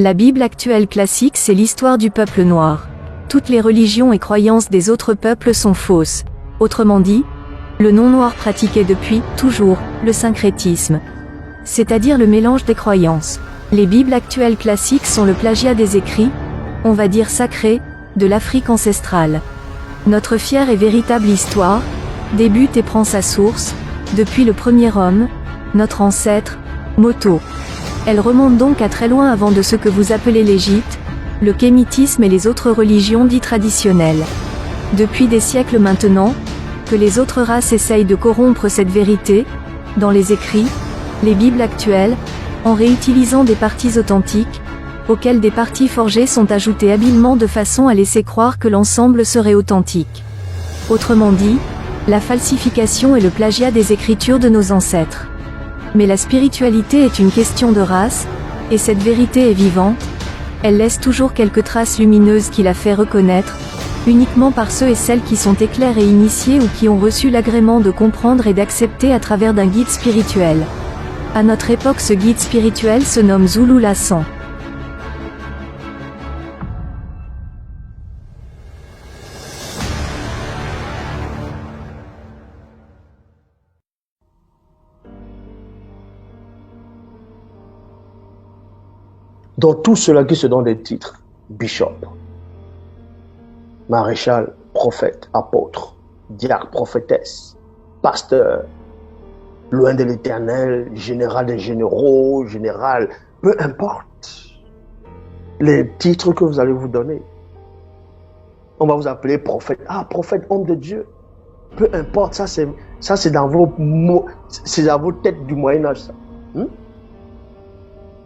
La Bible actuelle classique, c'est l'histoire du peuple noir. Toutes les religions et croyances des autres peuples sont fausses. Autrement dit, le non-noir pratiquait depuis, toujours, le syncrétisme. C'est-à-dire le mélange des croyances. Les Bibles actuelles classiques sont le plagiat des écrits, on va dire sacrés, de l'Afrique ancestrale. Notre fière et véritable histoire débute et prend sa source, depuis le premier homme, notre ancêtre, Moto. Elle remonte donc à très loin avant de ce que vous appelez l'Égypte, le kémitisme et les autres religions dites traditionnelles. Depuis des siècles maintenant, que les autres races essayent de corrompre cette vérité, dans les écrits, les Bibles actuelles, en réutilisant des parties authentiques, auxquelles des parties forgées sont ajoutées habilement de façon à laisser croire que l'ensemble serait authentique. Autrement dit, la falsification et le plagiat des écritures de nos ancêtres. Mais la spiritualité est une question de race, et cette vérité est vivante, elle laisse toujours quelques traces lumineuses qui la fait reconnaître, uniquement par ceux et celles qui sont éclairs et initiés ou qui ont reçu l'agrément de comprendre et d'accepter à travers d'un guide spirituel. À notre époque, ce guide spirituel se nomme Zulu Lassan. Dans tout cela qui se donne des titres, bishop, maréchal, prophète, apôtre, diacre, prophétesse, pasteur, loin de l'éternel, général des généraux, général, peu importe les titres que vous allez vous donner. On va vous appeler prophète. Ah, prophète, homme de Dieu. Peu importe, ça c'est dans vos mots, c'est dans vos têtes du Moyen-Âge, ça.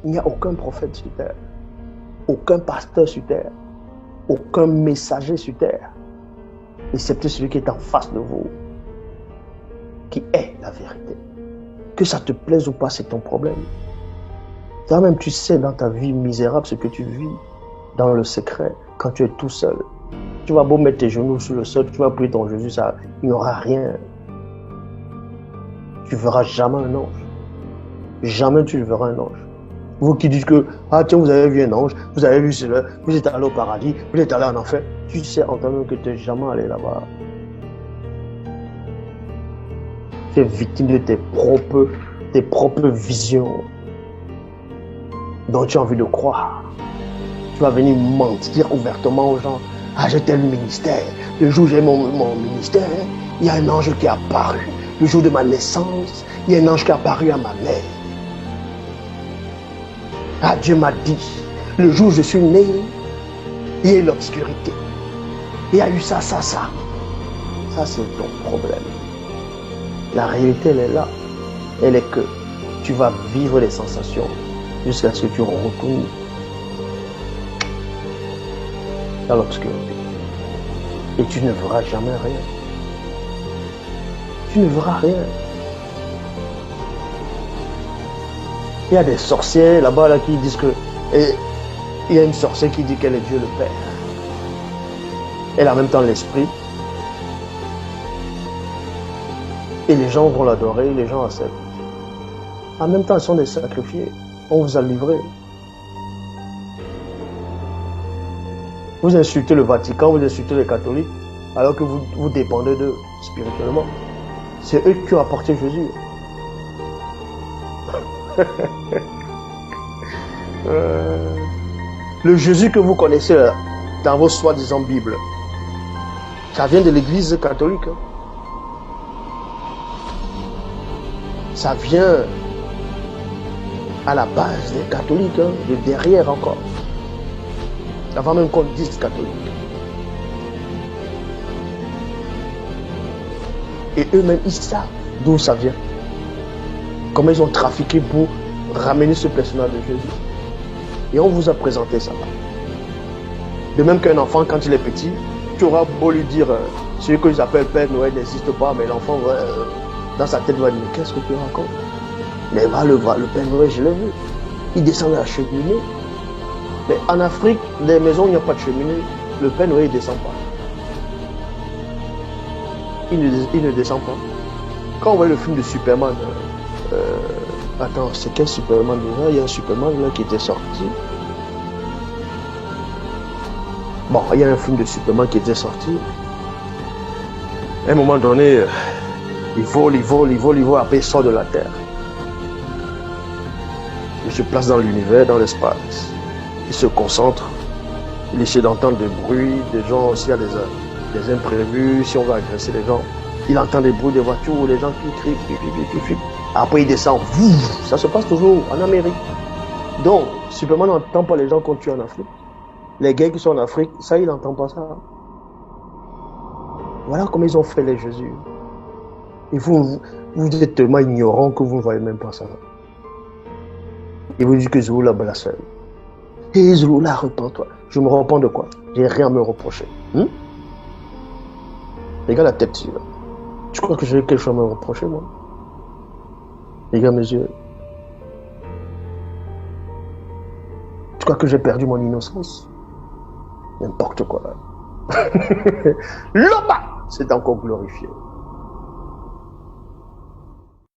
Il n'y a aucun prophète sur terre, aucun pasteur sur terre, aucun messager sur terre, excepté celui qui est en face de vous, qui est la vérité. Que ça te plaise ou pas, c'est ton problème. Toi-même, tu sais dans ta vie misérable ce que tu vis dans le secret, quand tu es tout seul. Tu vas beau mettre tes genoux sur le sol, tu vas prier ton Jésus, ça, il n'y aura rien. Tu ne verras jamais un ange. Jamais tu ne verras un ange. Vous qui dites que, ah tiens, vous avez vu un ange, vous avez vu cela, vous êtes allé au paradis, vous êtes allé en enfer. Tu sais en toi-même que tu n'es jamais allé là-bas. Tu es victime de tes propres visions dont tu as envie de croire. Tu vas venir mentir ouvertement aux gens. Ah, j'ai tel ministère. Le jour où j'ai mon ministère, il y a un ange qui est apparu. Le jour de ma naissance, il y a un ange qui est apparu à ma mère. Ah, Dieu m'a dit, le jour où je suis né, il y a eu l'obscurité. Il y a eu ça. Ça, c'est ton problème. La réalité, elle est là. Elle est que tu vas vivre les sensations jusqu'à ce que tu retournes dans l'obscurité. Et tu ne verras jamais rien. Tu ne verras rien. Il y a des sorciers là-bas là, qui disent que... Et il y a une sorcière qui dit qu'elle est Dieu le Père. Elle a en même temps l'esprit. Et les gens vont l'adorer, les gens acceptent. En même temps, ils sont des sacrifiés. On vous a livré. Vous insultez le Vatican, vous insultez les catholiques, alors que vous dépendez d'eux spirituellement. C'est eux qui ont apporté Jésus. Le Jésus que vous connaissez dans vos soi-disant Bibles, ça vient de l'église catholique. Ça vient à la base des catholiques, de derrière encore. Avant même qu'on dise catholique. Et eux-mêmes, ils savent d'où ça vient. Comment ils ont trafiqué pour ramener ce personnage de Jésus. Et on vous a présenté ça. De même qu'un enfant, quand il est petit, tu auras beau lui dire, celui que j'appelle Père Noël n'existe pas, mais l'enfant, dans sa tête, va dire, mais qu'est-ce que tu racontes? Mais va le voir, le Père Noël, je l'ai vu. Il descend de la cheminée. Mais en Afrique, les maisons, il n'y a pas de cheminée. Le Père Noël, il ne descend pas. Il ne descend pas. Quand on voit le film de Superman, attends, c'est quel Superman déjà? Il y a un Superman là qui était sorti. Bon, il y a un film de Superman qui était sorti. À un moment donné, il vole, après il sort de la Terre. Il se place dans l'univers, dans l'espace. Il se concentre. Il essaie d'entendre des bruits, des gens, s'il y a des imprévus, si on va agresser les gens. Il entend des bruits des voitures, les gens qui crient. Après il descend. Ça se passe toujours en Amérique. Donc, Superman n'entend pas les gens qu'on tue en Afrique. Les gars qui sont en Afrique, ça, il n'entend pas ça. Voilà comment ils ont fait les Jésus. Et vous êtes tellement ignorant que vous ne voyez même pas ça. Et vous dites que Zouloula blasphème. Et Zouloula, repens-toi. Je me repens de quoi? J'ai rien à me reprocher. Regarde la tête, là. Tu crois que j'ai quelque chose à me reprocher, moi? Regarde mes yeux. Tu crois que j'ai perdu mon innocence? N'importe quoi, là. Loba, c'est encore glorifié.